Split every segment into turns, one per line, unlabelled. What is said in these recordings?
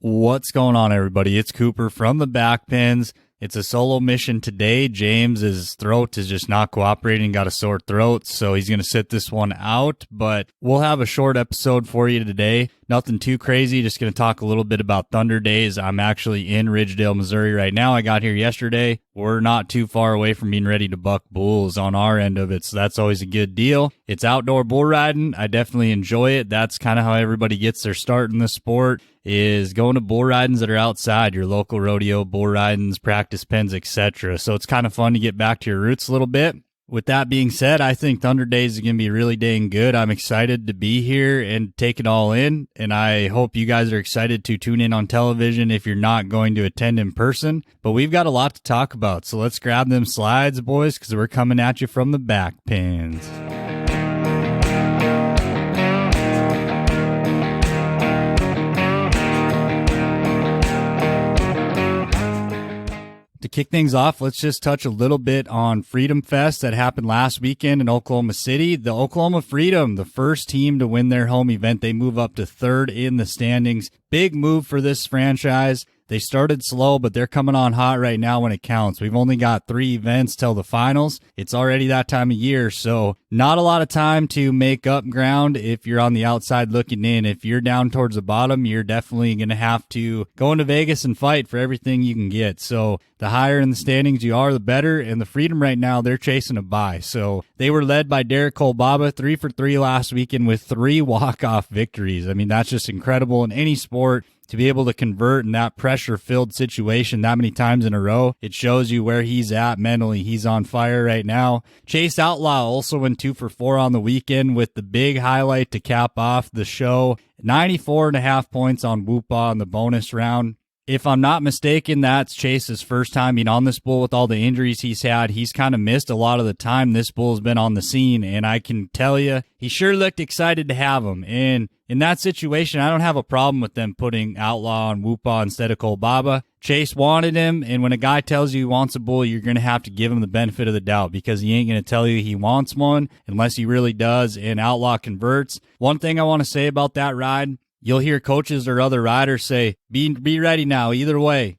What's going on, everybody? It's Cooper from the Backpins. It's a solo mission today. James's throat is just not cooperating, got a sore throat, so he's going to sit this one out, but we'll have a short episode for you today. Nothing too crazy, just going to talk a little bit about Thunder Days. I'm actually in Ridgedale, Missouri right now. I got here yesterday. We're not too far away from being ready to buck bulls on our end of it, so that's always a good deal. It's outdoor bull riding. I definitely enjoy it. That's kind of how everybody gets their start in the sport, is going to bull ridings that are outside, your local rodeo, bull ridings, practice pens, etc. So it's kind of fun to get back to your roots a little bit. With that being said, I think Thunder Days is going to be really dang good. I'm excited to be here and take it all in, and I hope you guys are excited to tune in on television if you're not going to attend in person. But we've got a lot to talk about, so let's grab them slides, boys, because we're coming at you from the back pins. To kick things off, let's just touch a little bit on Freedom Fest that happened last weekend in Oklahoma City. The Oklahoma Freedom, the first team to win their home event, they move up to third in the standings. Big move for this franchise. They started slow, but they're coming on hot right now when it counts. We've only got 3 events till the finals. It's already that time of year, so not a lot of time to make up ground if you're on the outside looking in. If you're down towards the bottom, you're definitely going to have to go into Vegas and fight for everything you can get. So the higher in the standings you are, the better. And the Freedom right now, they're chasing a bye. So they were led by Derek Kolbaba, 3 for 3 last weekend with 3 walk-off victories. I mean, that's just incredible in any sport. To be able to convert in that pressure-filled situation that many times in a row, it shows you where he's at mentally. He's on fire right now. Chase Outlaw also went 2 for 4 on the weekend with the big highlight to cap off the show. 94.5 points on Whoopah in the bonus round. If I'm not mistaken, that's Chase's first time being on this bull with all the injuries he's had. He's kind of missed a lot of the time this bull's been on the scene, and I can tell you, he sure looked excited to have him. And in that situation, I don't have a problem with them putting Outlaw on Whoopah instead of Kolbaba. Chase wanted him, and when a guy tells you he wants a bull, you're going to have to give him the benefit of the doubt because he ain't going to tell you he wants one unless he really does, and Outlaw converts. One thing I want to say about that ride, you'll hear coaches or other riders say, be ready now, either way.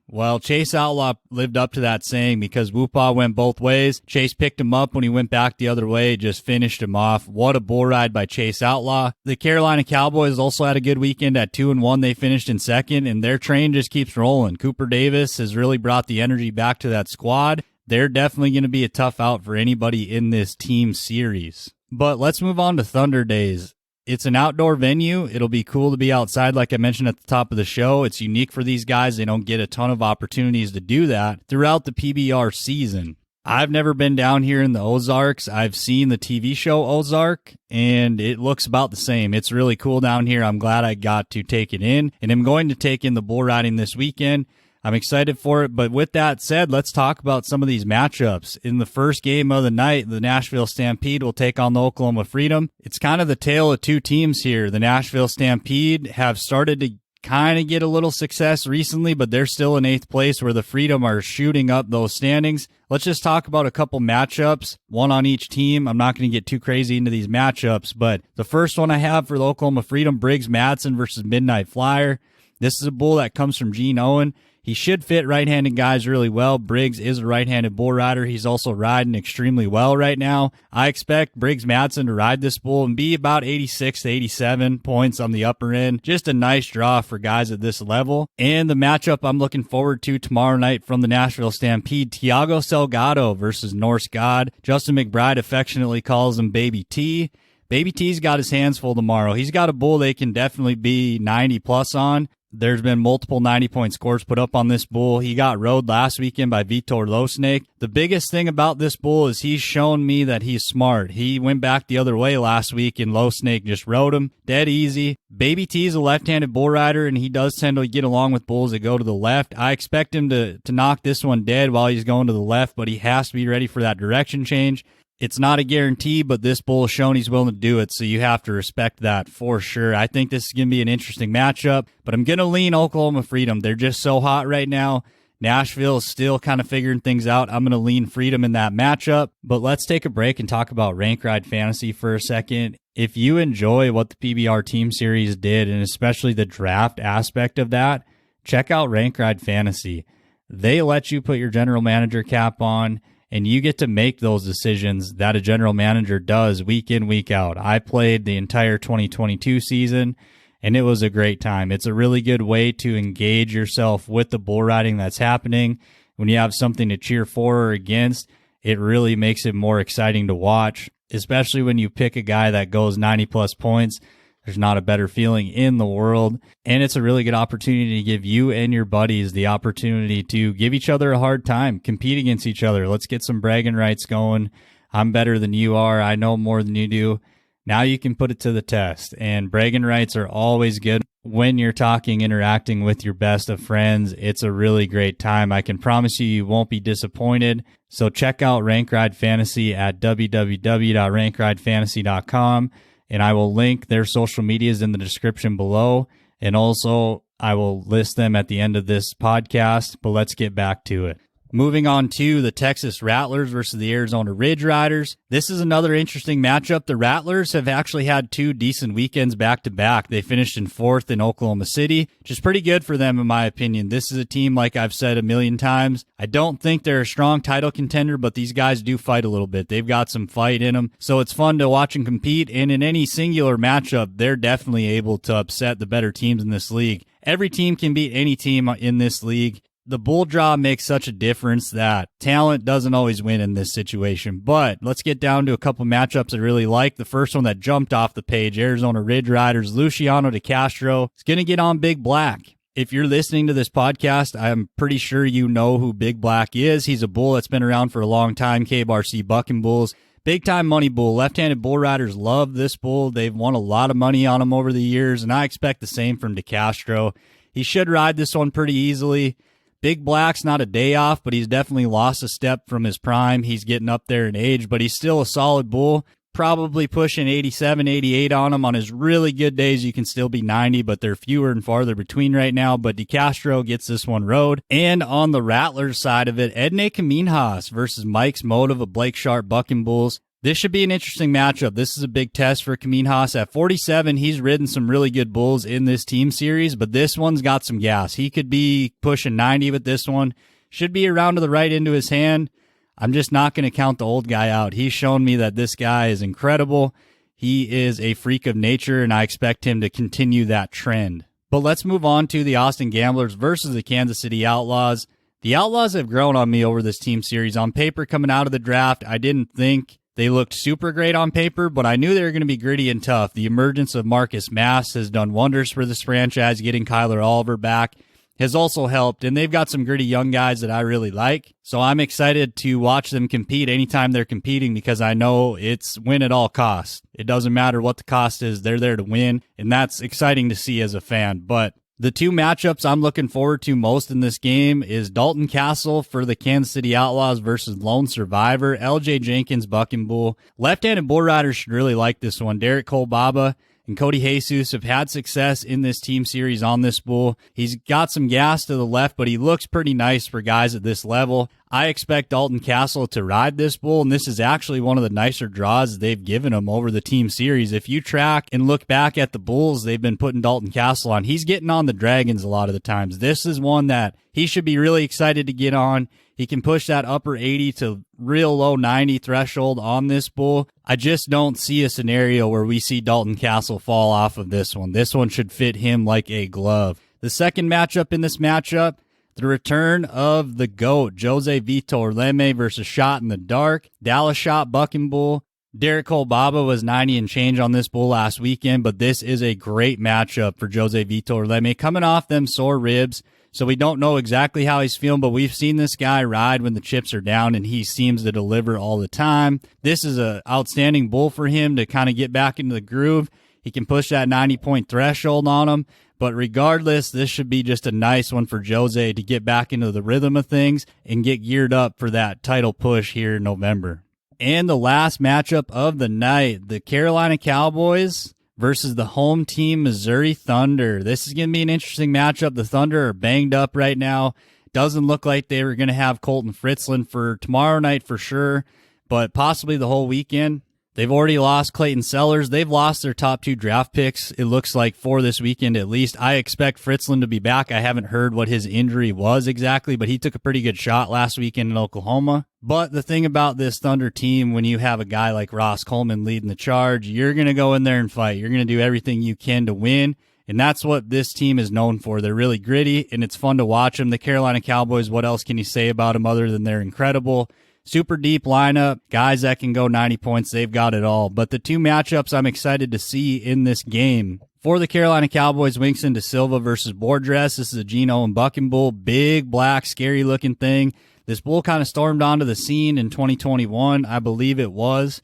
Well, Chase Outlaw lived up to that saying because Whoopah went both ways. Chase picked him up when he went back the other way, just finished him off. What a bull ride by Chase Outlaw. The Carolina Cowboys also had a good weekend at 2-1. They finished in second, and their train just keeps rolling. Cooper Davis has really brought the energy back to that squad. They're definitely going to be a tough out for anybody in this team series. But let's move on to Thunder Days. It's an outdoor venue. It'll be cool to be outside, like I mentioned at the top of the show. It's unique for these guys. They don't get a ton of opportunities to do that throughout the PBR season. I've never been down here in the Ozarks. I've seen the TV show Ozark, and it looks about the same. It's really cool down here. I'm glad I got to take it in, and I'm going to take in the bull riding this weekend. I'm excited for it, but with that said, let's talk about some of these matchups. In the first game of the night, the Nashville Stampede will take on the Oklahoma Freedom. It's kind of the tale of 2 teams here. The Nashville Stampede have started to kind of get a little success recently, but they're still in 8th place where the Freedom are shooting up those standings. Let's just talk about a couple matchups, one on each team. I'm not going to get too crazy into these matchups, but the first one I have for the Oklahoma Freedom, Briggs Madsen versus Midnight Flyer. This is a bull that comes from Gene Owen. He should fit right-handed guys really well. Briggs is a right-handed bull rider. He's also riding extremely well right now. I expect Briggs Madsen to ride this bull and be about 86 to 87 points on the upper end. Just a nice draw for guys at this level. And the matchup I'm looking forward to tomorrow night from the Nashville Stampede, Tiago Salgado versus Norse God. Justin McBride affectionately calls him Baby T. Baby T's got his hands full tomorrow. He's got a bull they can definitely be 90-plus on. There's been multiple 90-point scores put up on this bull. He got rode last weekend by Vitor Losnake. The biggest thing about this bull is he's shown me that he's smart. He went back the other way last week, and Losnake just rode him. Dead easy. Baby T's a left-handed bull rider, and he does tend to get along with bulls that go to the left. I expect him to knock this one dead while he's going to the left, but he has to be ready for that direction change. It's not a guarantee, but this bull has shown he's willing to do it, so you have to respect that for sure. I think this is going to be an interesting matchup, but I'm going to lean Oklahoma Freedom. They're just so hot right now, Nashville is still kind of figuring things out. I'm going to lean Freedom in that matchup. But let's take a break and talk about Rank Ride Fantasy for a second. If you enjoy what the PBR Team Series did, and especially the draft aspect of that, check out Rank Ride Fantasy. They let you put your general manager cap on, and you get to make those decisions that a general manager does week in, week out. I played the entire 2022 season, and it was a great time. It's a really good way to engage yourself with the bull riding that's happening. When you have something to cheer for or against, it really makes it more exciting to watch, especially when you pick a guy that goes 90-plus points. There's not a better feeling in the world, and it's a really good opportunity to give you and your buddies the opportunity to give each other a hard time, compete against each other. Let's get some bragging rights going. I'm better than you are. I know more than you do. Now you can put it to the test, and bragging rights are always good when you're interacting with your best of friends. It's a really great time. I can promise you won't be disappointed. So check out Rank Ride Fantasy at www.rankridefantasy.com. And I will link their social medias in the description below. And also, I will list them at the end of this podcast. But let's get back to it. Moving on to the Texas Rattlers versus the Arizona Ridge Riders. This is another interesting matchup. The Rattlers have actually had two decent weekends back-to-back. They finished in 4th in Oklahoma City, which is pretty good for them in my opinion. This is a team, like I've said a million times, I don't think they're a strong title contender, but these guys do fight a little bit. They've got some fight in them, so it's fun to watch them compete, and in any singular matchup, they're definitely able to upset the better teams in this league. Every team can beat any team in this league. The bull draw makes such a difference that talent doesn't always win in this situation. But let's get down to a couple matchups I really like. The first one that jumped off the page, Arizona Ridge Riders, Luciano DeCastro is going to get on Big Black. If you're listening to this podcast, I'm pretty sure you know who Big Black is. He's a bull that's been around for a long time, KBRC Bucking Bulls. Big-time money bull. Left-handed bull riders love this bull. They've won a lot of money on him over the years, and I expect the same from DeCastro. He should ride this one pretty easily. Big Black's not a day off, but he's definitely lost a step from his prime. He's getting up there in age, but he's still a solid bull. Probably pushing 87, 88 on him. On his really good days, you can still be 90, but they're fewer and farther between right now. But DeCastro gets this one rode. And on the Rattlers side of it, Ednei Caminhas versus Mike's Motive of Blake Sharp Bucking Bulls. This should be an interesting matchup. This is a big test for Caminhas. At 47, he's ridden some really good bulls in this team series, but this one's got some gas. He could be pushing 90 with this one. Should be around to the right into his hand. I'm just not going to count the old guy out. He's shown me that this guy is incredible. He is a freak of nature, and I expect him to continue that trend. But let's move on to the Austin Gamblers versus the Kansas City Outlaws. The Outlaws have grown on me over this team series. On paper, coming out of the draft, I didn't think they looked super great on paper, but I knew they were going to be gritty and tough. The emergence of Marcus Mass has done wonders for this franchise. Getting Kyler Oliver back has also helped, and they've got some gritty young guys that I really like. So I'm excited to watch them compete anytime they're competing because I know it's win at all costs. It doesn't matter what the cost is. They're there to win, and that's exciting to see as a fan. But the two matchups I'm looking forward to most in this game is Dalton Castle for the Kansas City Outlaws versus Lone Survivor, LJ Jenkins Bucking Bull. Left-handed bull riders should really like this one. Derek Kolbaba and Cody Jesus have had success in this team series on this bull. He's got some gas to the left, but he looks pretty nice for guys at this level. I expect Dalton Castle to ride this bull, and this is actually one of the nicer draws they've given him over the team series. If you track and look back at the bulls they've been putting Dalton Castle on, he's getting on the Dragons a lot of the times. This is one that he should be really excited to get on. He can push that upper 80 to real low 90 threshold on this bull. I just don't see a scenario where we see Dalton Castle fall off of this one. This one should fit him like a glove. The second matchup in this matchup, the return of the GOAT, Jose Vitor Leme versus Shot in the Dark, Dallas Shot Bucking Bull. Derek Kolbaba was 90 and change on this bull last weekend, but this is a great matchup for Jose Vitor Leme. Coming off them sore ribs, so we don't know exactly how he's feeling, but we've seen this guy ride when the chips are down, and he seems to deliver all the time. This is an outstanding bull for him to kind of get back into the groove. He can push that 90-point threshold on him. But regardless, this should be just a nice one for Jose to get back into the rhythm of things and get geared up for that title push here in November. And the last matchup of the night, the Carolina Cowboys versus the home team Missouri Thunder. This is going to be an interesting matchup. The Thunder are banged up right now. doesn't look like they were going to have Colton Fritzland for tomorrow night for sure, but possibly the whole weekend. They've already lost Clayton Sellers. They've lost their top 2 draft picks, it looks like, for this weekend at least. I expect Fritzland to be back. I haven't heard what his injury was exactly, but he took a pretty good shot last weekend in Oklahoma. But the thing about this Thunder team, when you have a guy like Ross Coleman leading the charge, you're going to go in there and fight. You're going to do everything you can to win. And that's what this team is known for. They're really gritty, and it's fun to watch them. The Carolina Cowboys, what else can you say about them other than they're incredible? Super deep lineup, guys that can go 90 points, they've got it all. But the 2 matchups I'm excited to see in this game. For the Carolina Cowboys, Winston De Silva versus Bordress. This is a Geno and Bucking bull, big, black, scary-looking thing. This bull kind of stormed onto the scene in 2021, I believe it was,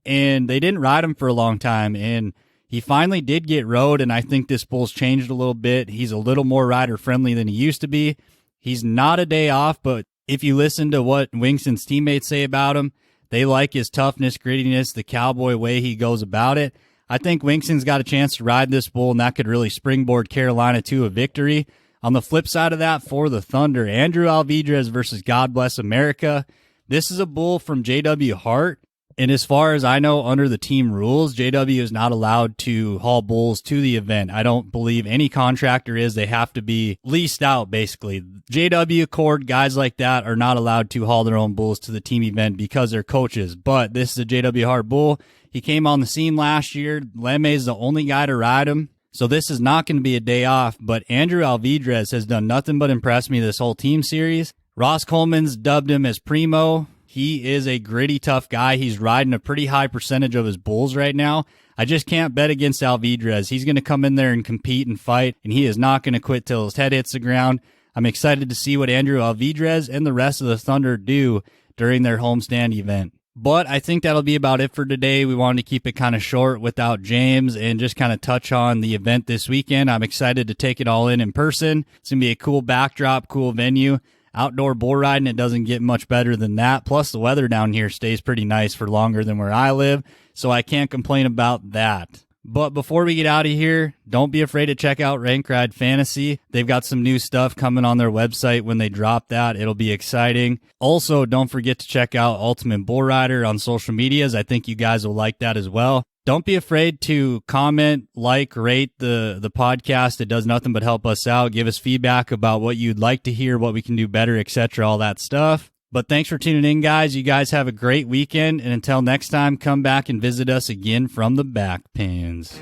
and they didn't ride him for a long time, and he finally did get rode, and I think this bull's changed a little bit. He's a little more rider-friendly than he used to be. He's not a day off, but if you listen to what Winston's teammates say about him, they like his toughness, grittiness, the cowboy way he goes about it. I think Winston's got a chance to ride this bull, and that could really springboard Carolina to a victory. On the flip side of that, for the Thunder, Andrew Alvidrez versus God Bless America. This is a bull from J.W. Hart. And as far as I know, under the team rules, JW is not allowed to haul bulls to the event. I don't believe any contractor is. They have to be leased out, basically. JW, Cord, guys like that are not allowed to haul their own bulls to the team event because they're coaches. But this is a JW Hart bull. He came on the scene last year. Lemme is the only guy to ride him. So this is not going to be a day off. But Andrew Alvidrez has done nothing but impress me this whole team series. Ross Coleman's dubbed him as Primo. He is a gritty, tough guy. He's riding a pretty high percentage of his bulls right now. I just can't bet against Alvidrez. He's going to come in there and compete and fight, and he is not going to quit till his head hits the ground. I'm excited to see what Andrew Alvidrez and the rest of the Thunder do during their homestand event. But I think that'll be about it for today. We wanted to keep it kind of short without James and just kind of touch on the event this weekend. I'm excited to take it all in person. It's going to be a cool backdrop, cool venue. Outdoor bull riding, it doesn't get much better than that. Plus, the weather down here stays pretty nice for longer than where I live, so I can't complain about that. But before we get out of here, don't be afraid to check out Rank Ride Fantasy. They've got some new stuff coming on their website when they drop that. It'll be exciting. Also, don't forget to check out Ultimate Bull Rider on social medias. I think you guys will like that as well. Don't be afraid to comment, like, rate the podcast. It does nothing but help us out. Give us feedback about what you'd like to hear, what we can do better, etc., all that stuff. But thanks for tuning in, guys. You guys have a great weekend. And until next time, come back and visit us again from the back pins.